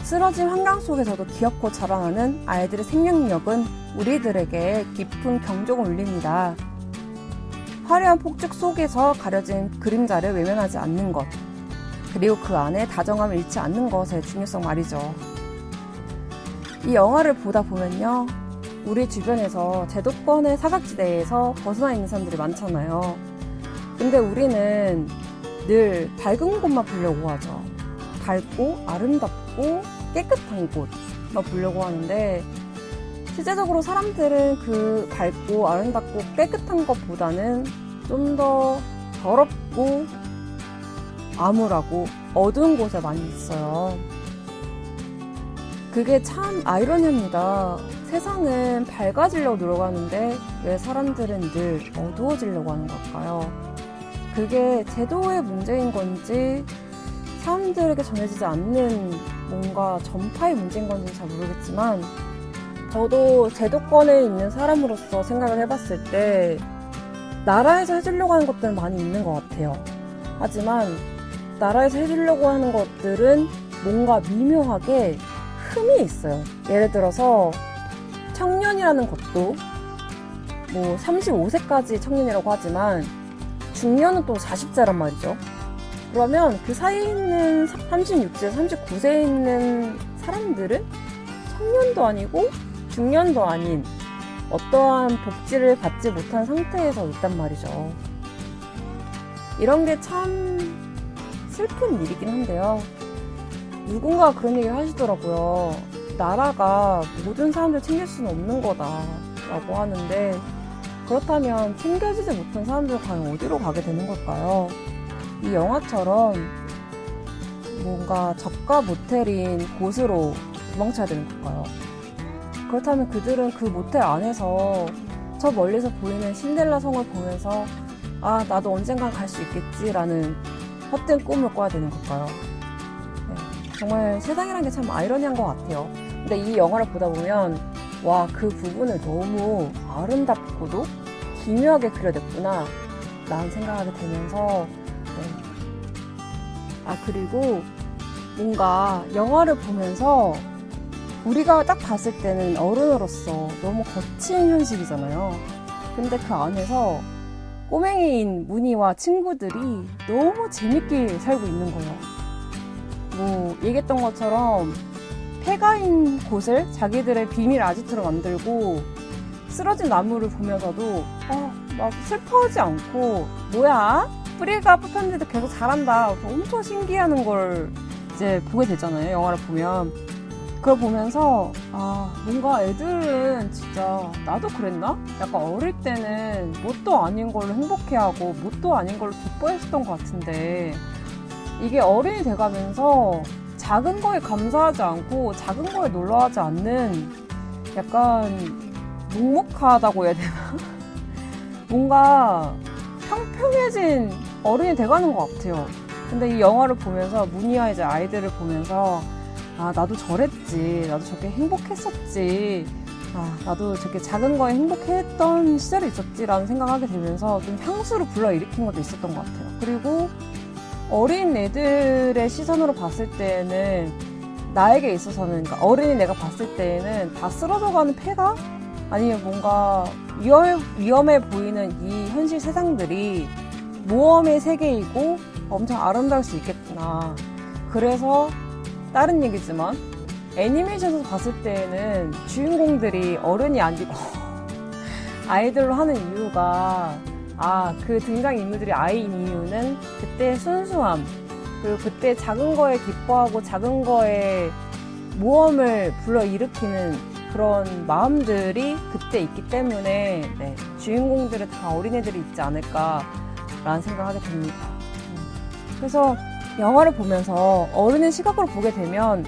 쓰러진 환경 속에서도 귀엽고 자라나는 아이들의 생명력은 우리들에게 깊은 경종을 울립니다. 화려한 폭죽 속에서 가려진 그림자를 외면하지 않는 것, 그리고 그 안에 다정함을 잃지 않는 것의 중요성 말이죠. 이 영화를 보다 보면요, 우리 주변에서 제도권의 사각지대에서 벗어나 있는 사람들이 많잖아요. 근데 우리는 늘 밝은 곳만 보려고 하죠. 밝고 아름답고 깨끗한 곳만 보려고 하는데, 실제적으로 사람들은 그 밝고 아름답고 깨끗한 것보다는 좀 더 더럽고 암울하고 어두운 곳에 많이 있어요. 그게 참 아이러니합니다. 세상은 밝아지려고 노력하는데 왜 사람들은 늘 어두워지려고 하는 걸까요? 그게 제도의 문제인 건지 사람들에게 전해지지 않는 뭔가 전파의 문제인 건지는 잘 모르겠지만, 저도 제도권에 있는 사람으로서 생각을 해봤을 때 나라에서 해주려고 하는 것들은 많이 있는 것 같아요. 하지만 나라에서 해주려고 하는 것들은 뭔가 미묘하게 흠이 있어요. 예를 들어서 청년이라는 것도 뭐 35세까지 청년이라고 하지만 중년은 또 40세란 말이죠. 그러면 그 사이에 있는 36세, 39세에 있는 사람들은 청년도 아니고 중년도 아닌 어떠한 복지를 받지 못한 상태에서 있단 말이죠. 이런 게 참 슬픈 일이긴 한데요. 누군가 그런 얘기를 하시더라고요. 나라가 모든 사람들 챙길 수는 없는 거다 라고 하는데, 그렇다면 챙겨지지 못한 사람들 과연 어디로 가게 되는 걸까요? 이 영화처럼 뭔가 저가 모텔인 곳으로 도망쳐야 되는 걸까요? 그렇다면 그들은 그 모텔 안에서 저 멀리서 보이는 신데렐라 성을 보면서 아, 나도 언젠간 갈 수 있겠지라는 헛된 꿈을 꿔야 되는 걸까요? 네, 정말 세상이란 게 참 아이러니한 것 같아요. 근데 이 영화를 보다 보면 와, 그 부분을 너무 아름답고도 기묘하게 그려냈구나 라는 생각하게 되면서 네. 아, 그리고 뭔가 영화를 보면서 우리가 딱 봤을 때는 어른으로서 너무 거친 현실이잖아요. 근데 그 안에서 꼬맹이인 문희와 친구들이 너무 재밌게 살고 있는 거예요. 뭐 얘기했던 것처럼 폐가인 곳을 자기들의 비밀 아지트로 만들고 쓰러진 나무를 보면서도 막 슬퍼하지 않고 뭐야? 뿌리가 뽑혔는데도 계속 자란다. 엄청 신기해하는 걸 이제 보게 되잖아요. 영화를 보면. 그걸 보면서 뭔가 애들은 진짜 나도 그랬나? 약간 어릴 때는 뭣도 아닌 걸로 행복해하고 뭣도 아닌 걸로 기뻐했었던 것 같은데 이게 어른이 돼가면서 작은 거에 감사하지 않고 작은 거에 놀라하지 않는 약간 묵묵하다고 해야 되나? 뭔가 평평해진 어른이 돼가는 것 같아요. 근데 이 영화를 보면서 문희와 이제 아이들을 보면서 아, 나도 저랬지. 나도 저렇게 행복했었지. 아, 나도 저렇게 작은 거에 행복했던 시절이 있었지라는 생각하게 되면서 좀 향수를 불러일으킨 것도 있었던 것 같아요. 그리고 어린 애들의 시선으로 봤을 때는 나에게 있어서는 그러니까 어른이 내가 봤을 때에는 다 쓰러져가는 폐가 아니면 뭔가 위험해 보이는 이 현실 세상들이 모험의 세계이고 엄청 아름다울 수 있겠구나. 그래서 다른 얘기지만 애니메이션에서 봤을 때에는 주인공들이 어른이 아니고 아이들로 하는 이유가 그 등장인물들이 아이인 이유는 그때 순수함 그리고 그때 작은 거에 기뻐하고 작은 거에 모험을 불러일으키는 그런 마음들이 그때 있기 때문에 네, 주인공들은 다 어린애들이 있지 않을까라는 생각을 하게 됩니다. 그래서 영화를 보면서 어른의 시각으로 보게 되면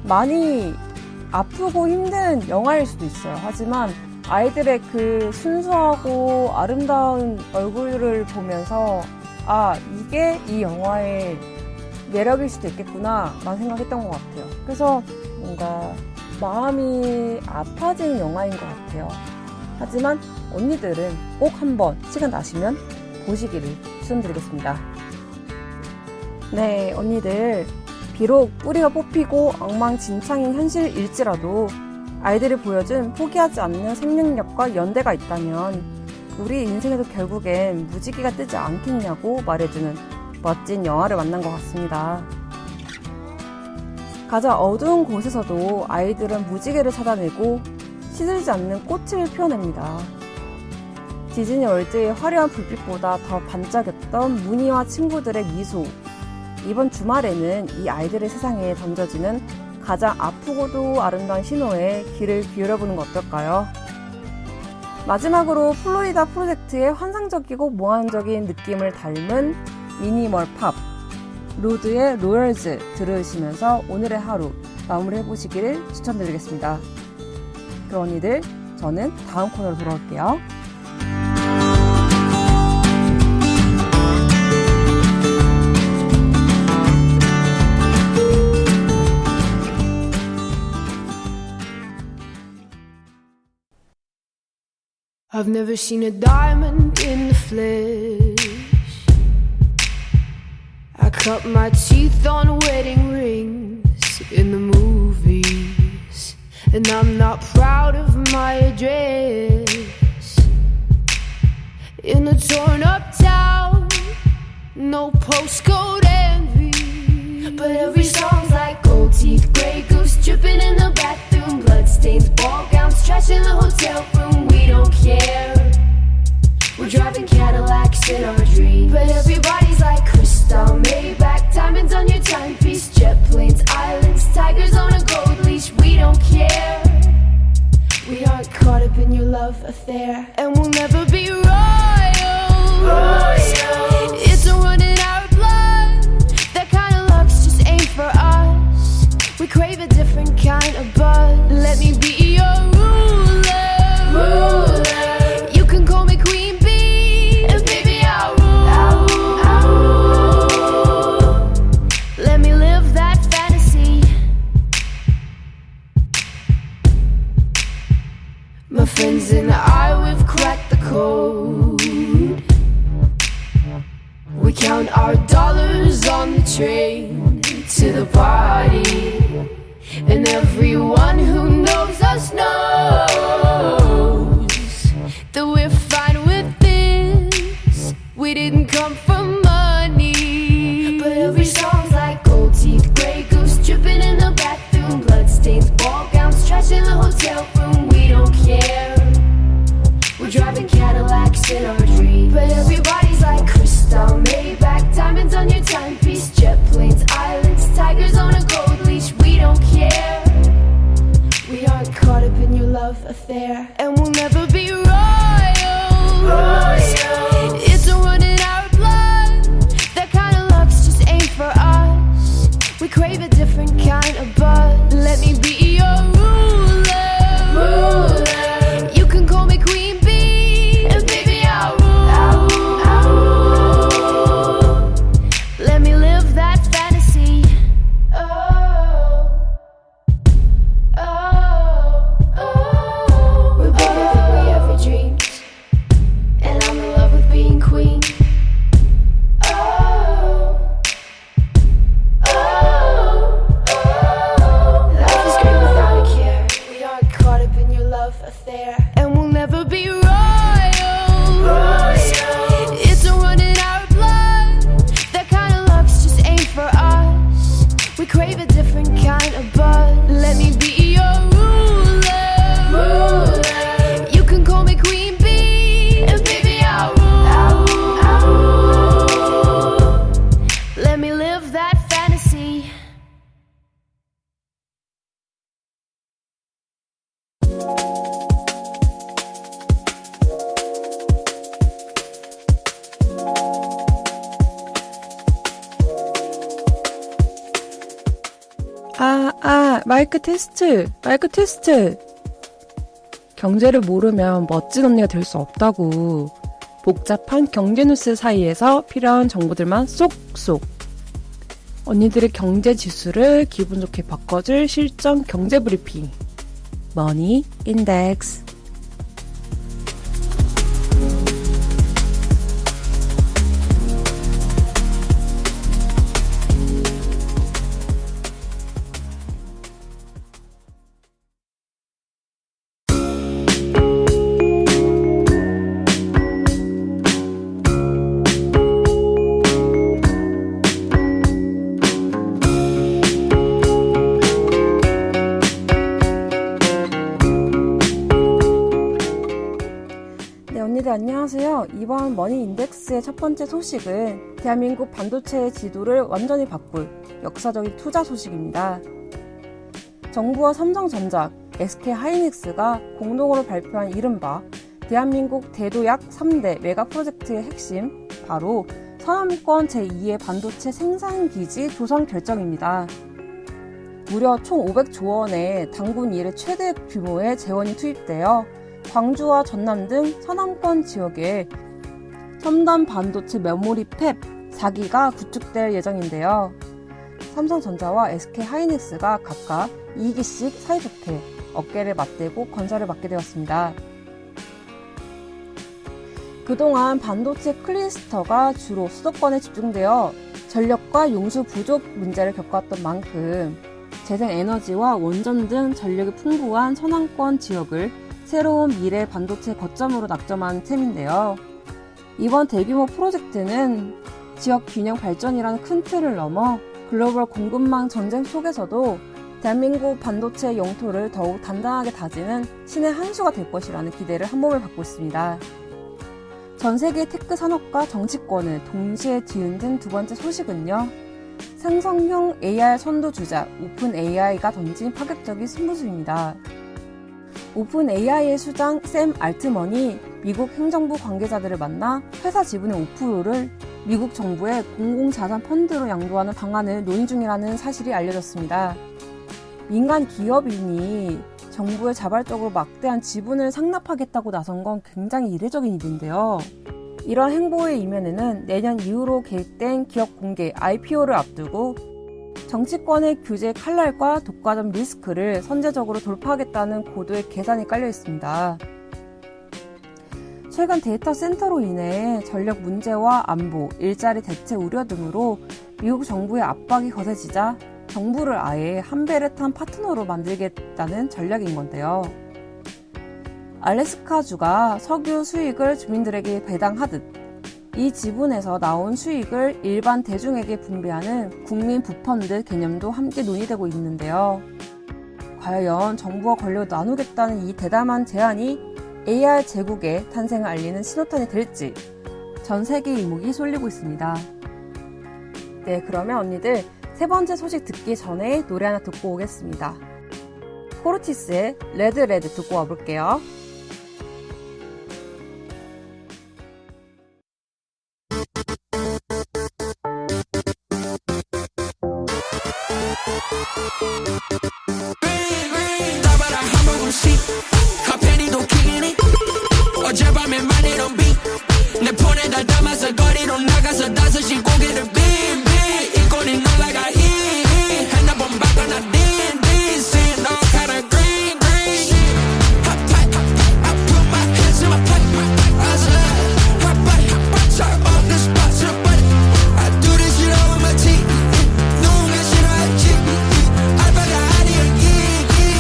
많이 아프고 힘든 영화일 수도 있어요. 하지만 아이들의 그 순수하고 아름다운 얼굴을 보면서 이게 이 영화의 매력일 수도 있겠구나 라는 생각했던 것 같아요. 그래서 뭔가 마음이 아파지는 영화인 것 같아요. 하지만 언니들은 꼭 한번 시간 나시면 보시기를 추천드리겠습니다. 네, 언니들 비록 뿌리가 뽑히고 엉망진창인 현실일지라도 아이들이 보여준 포기하지 않는 생명력과 연대가 있다면 우리 인생에도 결국엔 무지개가 뜨지 않겠냐고 말해주는 멋진 영화를 만난 것 같습니다. 가장 어두운 곳에서도 아이들은 무지개를 찾아내고 시들지 않는 꽃을 피워냅니다. 디즈니 월드의 화려한 불빛보다 더 반짝였던 문희와 친구들의 미소. 이번 주말에는 이 아이들의 세상에 던져지는 가장 아프고도 아름다운 신호에 귀를 기울여보는 것 어떨까요? 마지막으로 플로리다 프로젝트의 환상적이고 몽환적인 느낌을 닮은 미니멀 팝 로드의 로열즈 들으시면서 오늘의 하루 마무리해보시기를 추천드리겠습니다. 그럼 언니들 저는 다음 코너로 돌아올게요. I've never seen a diamond in the flesh. I cut my teeth on wedding rings in the movies, and I'm not proud of my address. In a torn up town, no postcode envy, but every song's like gold teeth, grey goose dripping in the bathroom, bloodstains, ball gowns, trash in the hotel room. We don't care. We're driving Cadillacs in our dreams, but everybody's like crystal, Maybach, diamonds on your timepiece, jet planes, islands, tigers on a gold leash. We don't care. We aren't caught up in your love affair, and we'll never be dollars on the train to the party. And everyone who knows us knows that we're fine with this. We didn't come for money. But every song's like gold teeth, grey goose dripping in the bathroom, bloodstains, ball gowns, trash in the hotel room. We don't care. We're driving Cadillacs in our dreams. But everybody's like crystal, Maybach, diamonds on your timepiece, jet planes, islands, tigers on a gold leash. We don't care. We aren't caught up in your love affair, and we'll never be royals. It's a run in our blood. That kind of luck's just ain't for us. We crave a different kind of buzz. Let me be your ruler. You can call me Queen Bee, and baby I'll rule. Let me live that fantasy. We're better than we ever dreamed, and I'm in love with being queen. Life is great without a care. We aren't caught up in your love affair, and we'll never be royals. It's a run in our blood. That kind of luck's just ain't for us. We crave a different kind of buzz. Let me be your ruler. You can call me Queen Bee, and baby I'll rule. Let me live that fantasy. 마이크 테스트. 경제를 모르면 멋진 언니가 될 수 없다고. 복잡한 경제 뉴스 사이에서 필요한 정보들만 쏙쏙. 언니들의 경제 지수를 기분 좋게 바꿔줄 실전 경제 브리핑. 머니 인덱스. 언니들 안녕하세요. 이번 머니 인덱스의 첫 번째 소식은 대한민국 반도체의 지도를 완전히 바꿀 역사적인 투자 소식입니다. 정부와 삼성전자, SK하이닉스가 공동으로 발표한 이른바 대한민국 대도약 3대 메가 프로젝트의 핵심, 바로 서남권 제2의 반도체 생산기지 조성 결정입니다. 무려 총 500조 원의 단군 이래 최대 규모의 재원이 투입되어 광주와 전남 등 서남권 지역에 첨단 반도체 메모리 팹 4기가 구축될 예정인데요. 삼성전자와 SK하이닉스가 각각 2기씩 사이좋게 어깨를 맞대고 건설을 맡게 되었습니다. 그동안 반도체 클러스터가 주로 수도권에 집중되어 전력과 용수 부족 문제를 겪었던 만큼 재생에너지와 원전 등 전력이 풍부한 서남권 지역을 새로운 미래 반도체 거점으로 낙점한 셈인데요. 이번 대규모 프로젝트는 지역 균형 발전이라는 큰 틀을 넘어 글로벌 공급망 전쟁 속에서도 대한민국 반도체 영토를 더욱 단단하게 다지는 신의 한 수가 될 것이라는 기대를 한몸에 받고 있습니다. 전 세계 테크 산업과 정치권을 동시에 뒤흔든 두 번째 소식은요. 생성형 AR 선도주자 오픈 AI가 던진 파격적인 승부수입니다. 오픈 AI의 수장 샘 알트먼이 미국 행정부 관계자들을 만나 회사 지분의 5%를 미국 정부의 공공자산 펀드로 양도하는 방안을 논의 중이라는 사실이 알려졌습니다. 민간 기업인이 정부에 자발적으로 막대한 지분을 상납하겠다고 나선 건 굉장히 이례적인 일인데요. 이런 행보의 이면에는 내년 이후로 계획된 기업 공개 IPO를 앞두고 정치권의 규제 칼날과 독과점 리스크를 선제적으로 돌파하겠다는 고도의 계산이 깔려 있습니다. 최근 데이터 센터로 인해 전력 문제와 안보, 일자리 대체 우려 등으로 미국 정부의 압박이 거세지자 정부를 아예 한 배를 탄 파트너로 만들겠다는 전략인 건데요. 알래스카주가 석유 수익을 주민들에게 배당하듯 이 지분에서 나온 수익을 일반 대중에게 분배하는 국민 부펀드 개념도 함께 논의되고 있는데요. 과연 정부와 권력을 나누겠다는 이 대담한 제안이 AR 제국의 탄생을 알리는 신호탄이 될지 전 세계 이목이 쏠리고 있습니다. 네, 그러면 언니들 세 번째 소식 듣기 전에 노래 하나 듣고 오겠습니다. 코르티스의 레드 레드 듣고 와볼게요. 따바라 한 모금씩 카페니도 킥이니 어젯밤에 많이 넌 비 내 폰에 다 담아서 거리로 나가서 5시 고개를 빙빙 이꼴이 놀라가 히 핸드폰 바꿔 나 딘딘 Seeing all kind of green green Hot tight I put my hands in my pocket I said hot body Turn on the spot to the body I do this shit all with my teeth 누군가 싫어할지 알바가 아니야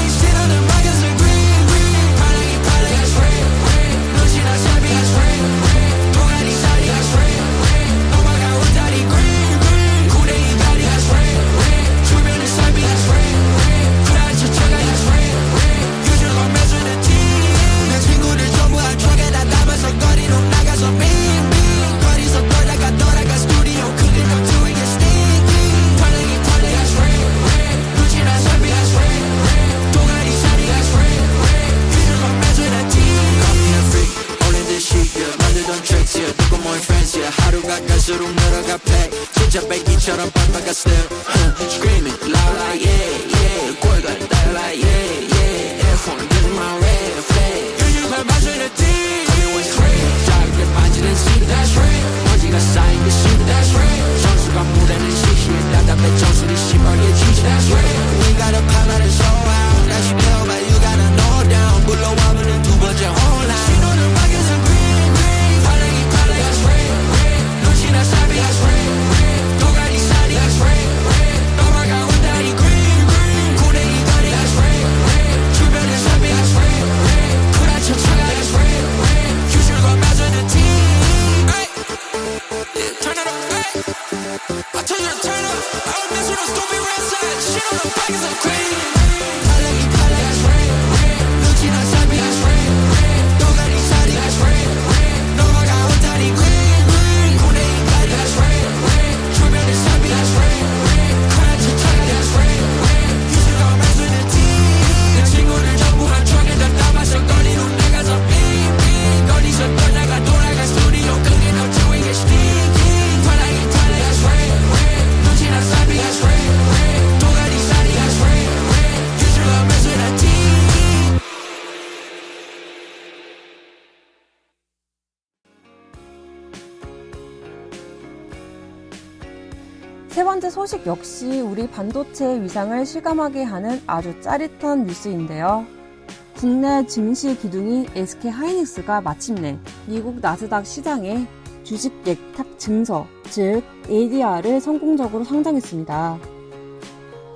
싫어하는 막연한 green green 파랑이 파랑이 red red 눈치나 샵이가 red red 동아리 다리가 red red 넘어가 울다리 green green 구레이 다리가 red red 주변은 샵이가 red red 그라치 쳐가야 red red 유주가 매주는 team 내 친구들 전부 한 truck에 다 담아서 거리로 나가서 빙빙 거리서 돌아가 스튜디오 cooking up doing it stinky 파랑이 파랑이 red red 눈치나 샵이가 red red 동아리 다리가 red red 유주가 매주는 team Call me a freak only this shit yeah 만들던 tricks yeah 듣고 more friends yeah 하루가 갈수록 늘어가 pack 진짜 배기처럼 빡빡한 still screaming loud like yeah yeah 꼴가 달 like yeah yeah F1 this is my red flag 유주가 매주는 team Tell me what's red 작게 빠지는 seat that's red 먼지가 쌓인 그 seat that's red 정수가 무대는 시시해 답답해 정수리 시뻘게 지지 that's red We got a pilot and show out 다시 배워봐 you gotta know down 불러와보는 두 번째 홀라 신호는 막여서 green green 파랑이 파랑이 that's red red 눈치나 샵이 that's red red 도가니 살이 that's red red 넘어가 온다리 green green 구레이 다리 that's red red 주변에 샵이 that's red red 구라쳐 차가 that's red red 휴줄과 맞아는 team hey yeah turn it up hey I told you to turn up I don't mess with no stupid red side shit on the back is a green 파랑이 파랑이 that's red red 눈치나 샵이 that's red red 도가니 살이 that's red red 넘어가 온다리 green green 구레이 다리 that's red red 주변에 샵이 that's red red 구라쳐 차가 that's red red 휴줄과 맞아는 team 내 친구들 전부 한 truck에 다 담아서 거리로 나가서 빙빙 거리서 돌아가 스튜디오 cooking up doing it stinky 파랑이 파랑이 that's red red 눈치나 샵이 that's red red 도가니 살이 that's red red 휴줄과 맞아는 team 세 번째 소식 역시 우리 반도체의 위상을 실감하게 하는 아주 짜릿한 뉴스인데요. 국내 증시 기둥인 SK 하이닉스가 마침내 미국 나스닥 시장에 주식 예탁 증서, 즉 ADR을 성공적으로 상장했습니다.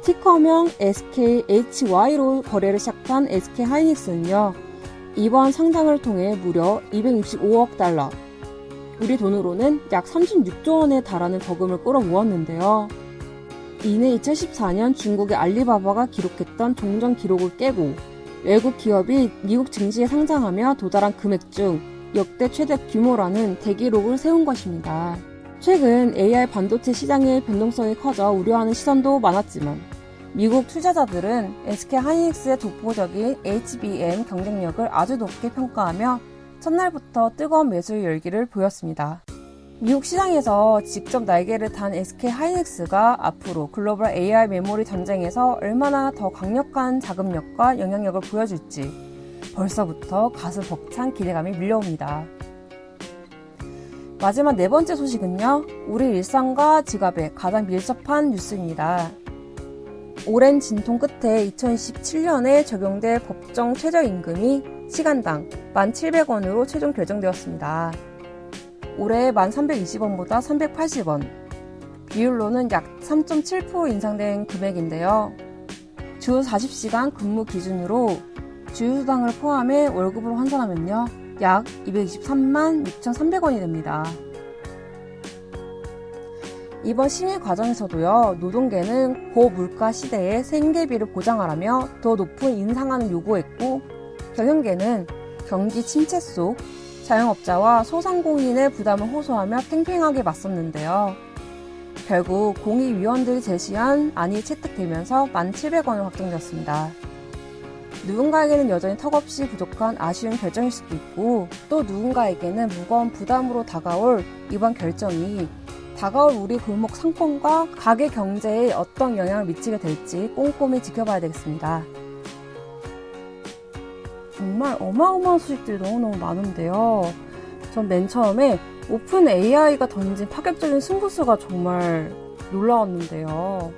티커명 SKHY로 거래를 시작한 SK 하이닉스는요, 이번 상장을 통해 무려 265억 달러, 우리 돈으로는 약 36조 원에 달하는 거금을 끌어모았는데요. 이내 2014년 중국의 알리바바가 기록했던 종전 기록을 깨고 외국 기업이 미국 증시에 상장하며 도달한 금액 중 역대 최대 규모라는 대기록을 세운 것입니다. 최근 AI 반도체 시장의 변동성이 커져 우려하는 시선도 많았지만 미국 투자자들은 SK 하이닉스의 독보적인 HBM 경쟁력을 아주 높게 평가하며 첫날부터 뜨거운 매수 열기를 보였습니다. 미국 시장에서 직접 날개를 단 SK 하이닉스가 앞으로 글로벌 AI 메모리 전쟁에서 얼마나 더 강력한 자금력과 영향력을 보여줄지 벌써부터 가슴 벅찬 기대감이 밀려옵니다. 마지막 네 번째 소식은요, 우리 일상과 지갑에 가장 밀접한 뉴스입니다. 오랜 진통 끝에 2017년에 적용될 법정 최저임금이 시간당 1,700원으로 최종 결정되었습니다. 올해 1,320원보다 380원, 비율로는 약 3.7% 인상된 금액인데요. 주 40시간 근무 기준으로 주휴수당을 포함해 월급으로 환산하면요, 약 223만 6,300원이 됩니다. 이번 심의 과정에서도요, 노동계는 고물가 시대에 생계비를 보장하라며 더 높은 인상안을 요구했고, 경영계는 경기 침체 속 자영업자와 소상공인의 부담을 호소하며 팽팽하게 맞섰는데요. 결국 공익위원들이 제시한 안이 채택되면서 1,700원을 확정되었습니다. 누군가에게는 여전히 턱없이 부족한 아쉬운 결정일 수도 있고, 또 누군가에게는 무거운 부담으로 다가올 이번 결정이 다가올 우리 골목 상권과 가게 경제에 어떤 영향을 미치게 될지 꼼꼼히 지켜봐야 되겠습니다. 정말 어마어마한 소식들이 너무너무 많은데요. 전 맨 처음에 오픈 AI가 던진 파격적인 승부수가 정말 놀라웠는데요.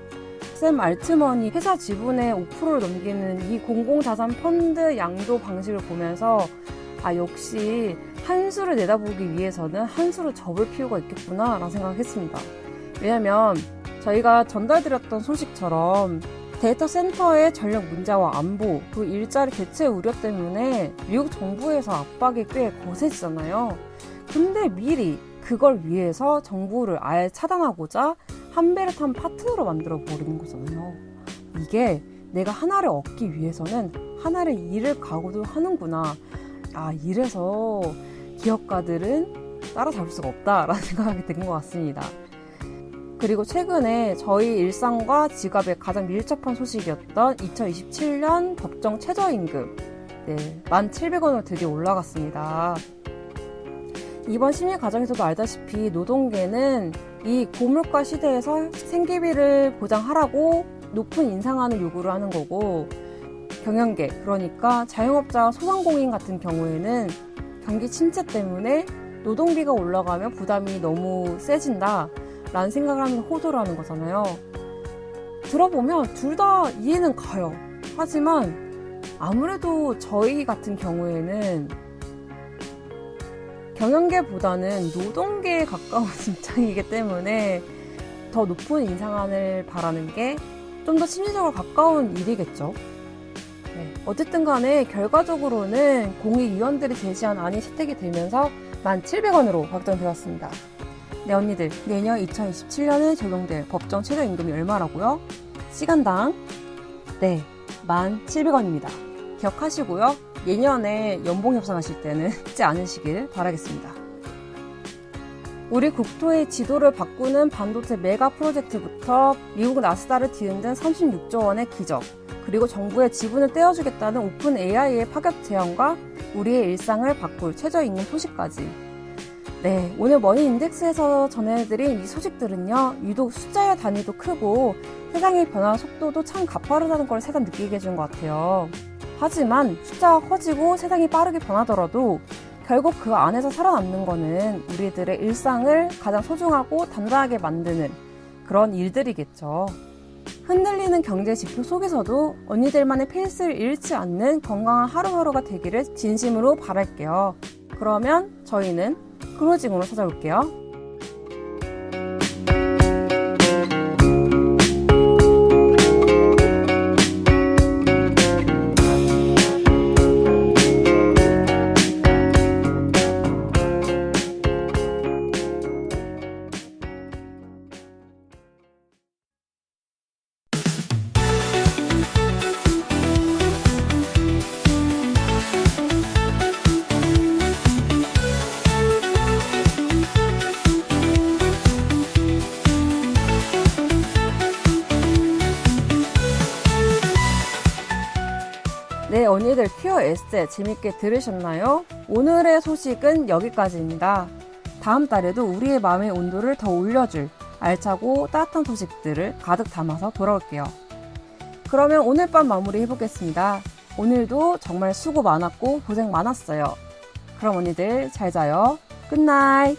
샘 알트먼이 회사 지분의 5%를 넘기는 이 공공자산 펀드 양도 방식을 보면서 역시 한 수를 내다보기 위해서는 한 수를 접을 필요가 있겠구나 라는 생각을 했습니다. 왜냐면 저희가 전달드렸던 소식처럼 데이터 센터의 전력 문제와 안보, 그 일자리 대체 우려 때문에 미국 정부에서 압박이 꽤 거세지잖아요. 근데 미리 그걸 위해서 정부를 아예 차단하고자 한 배를 탄 파트너로 만들어 버리는 거잖아요. 이게 내가 하나를 얻기 위해서는 하나를 잃을 각오도 하는구나. 이래서 기업가들은 따라잡을 수가 없다라는 생각이 든 것 같습니다. 그리고 최근에 저희 일상과 지갑에 가장 밀접한 소식이었던 2027년 법정 최저임금 1,700원으로 드디어 올라갔습니다. 이번 심의 과정에서도 알다시피 노동계는 이 고물가 시대에서 생계비를 보장하라고 높은 인상안을 요구를 하는 거고, 경영계, 그러니까 자영업자와 소상공인 같은 경우에는 경기 침체 때문에 노동비가 올라가면 부담이 너무 세진다 라는 생각을 하면서 호소를 하는 거잖아요. 들어보면 둘 다 이해는 가요. 하지만 아무래도 저희 같은 경우에는 경영계보다는 노동계에 가까운 입장이기 때문에 더 높은 인상안을 바라는 게 좀 더 심리적으로 가까운 일이겠죠. 어쨌든 간에 결과적으로는 공익위원들이 제시한 안이 채택이 되면서 1,700원으로 확정되었습니다. 네, 언니들, 내년 2027년에 적용될 법정 최저임금이 얼마라고요? 시간당 1,700원입니다. 기억하시고요. 내년에 연봉 협상하실 때는 잊지 않으시길 바라겠습니다. 우리 국토의 지도를 바꾸는 반도체 메가 프로젝트부터 미국 나스닥을 뒤흔든 36조 원의 기적, 그리고 정부의 지분을 떼어주겠다는 오픈 AI의 파격 제안과 우리의 일상을 바꿀 최저임금 소식까지. 오늘 머니인덱스에서 전해드린 이 소식들은요, 유독 숫자의 단위도 크고 세상의 변화 속도도 참 가파르다는 걸 새삼 느끼게 해준 것 같아요. 하지만 숫자가 커지고 세상이 빠르게 변하더라도 결국 그 안에서 살아남는 거는 우리들의 일상을 가장 소중하고 단단하게 만드는 그런 일들이겠죠. 흔들리는 경제 지표 속에서도 언니들만의 페이스를 잃지 않는 건강한 하루하루가 되기를 진심으로 바랄게요. 그러면 저희는 클로징으로 찾아올게요. 네, 언니들 퀴어 에세 재밌게 들으셨나요? 오늘의 소식은 여기까지입니다. 다음 달에도 우리의 마음의 온도를 더 올려줄 알차고 따뜻한 소식들을 가득 담아서 돌아올게요. 그러면 오늘 밤 마무리 해보겠습니다. 오늘도 정말 수고 많았고 고생 많았어요. 그럼 언니들 잘 자요. 굿나잇.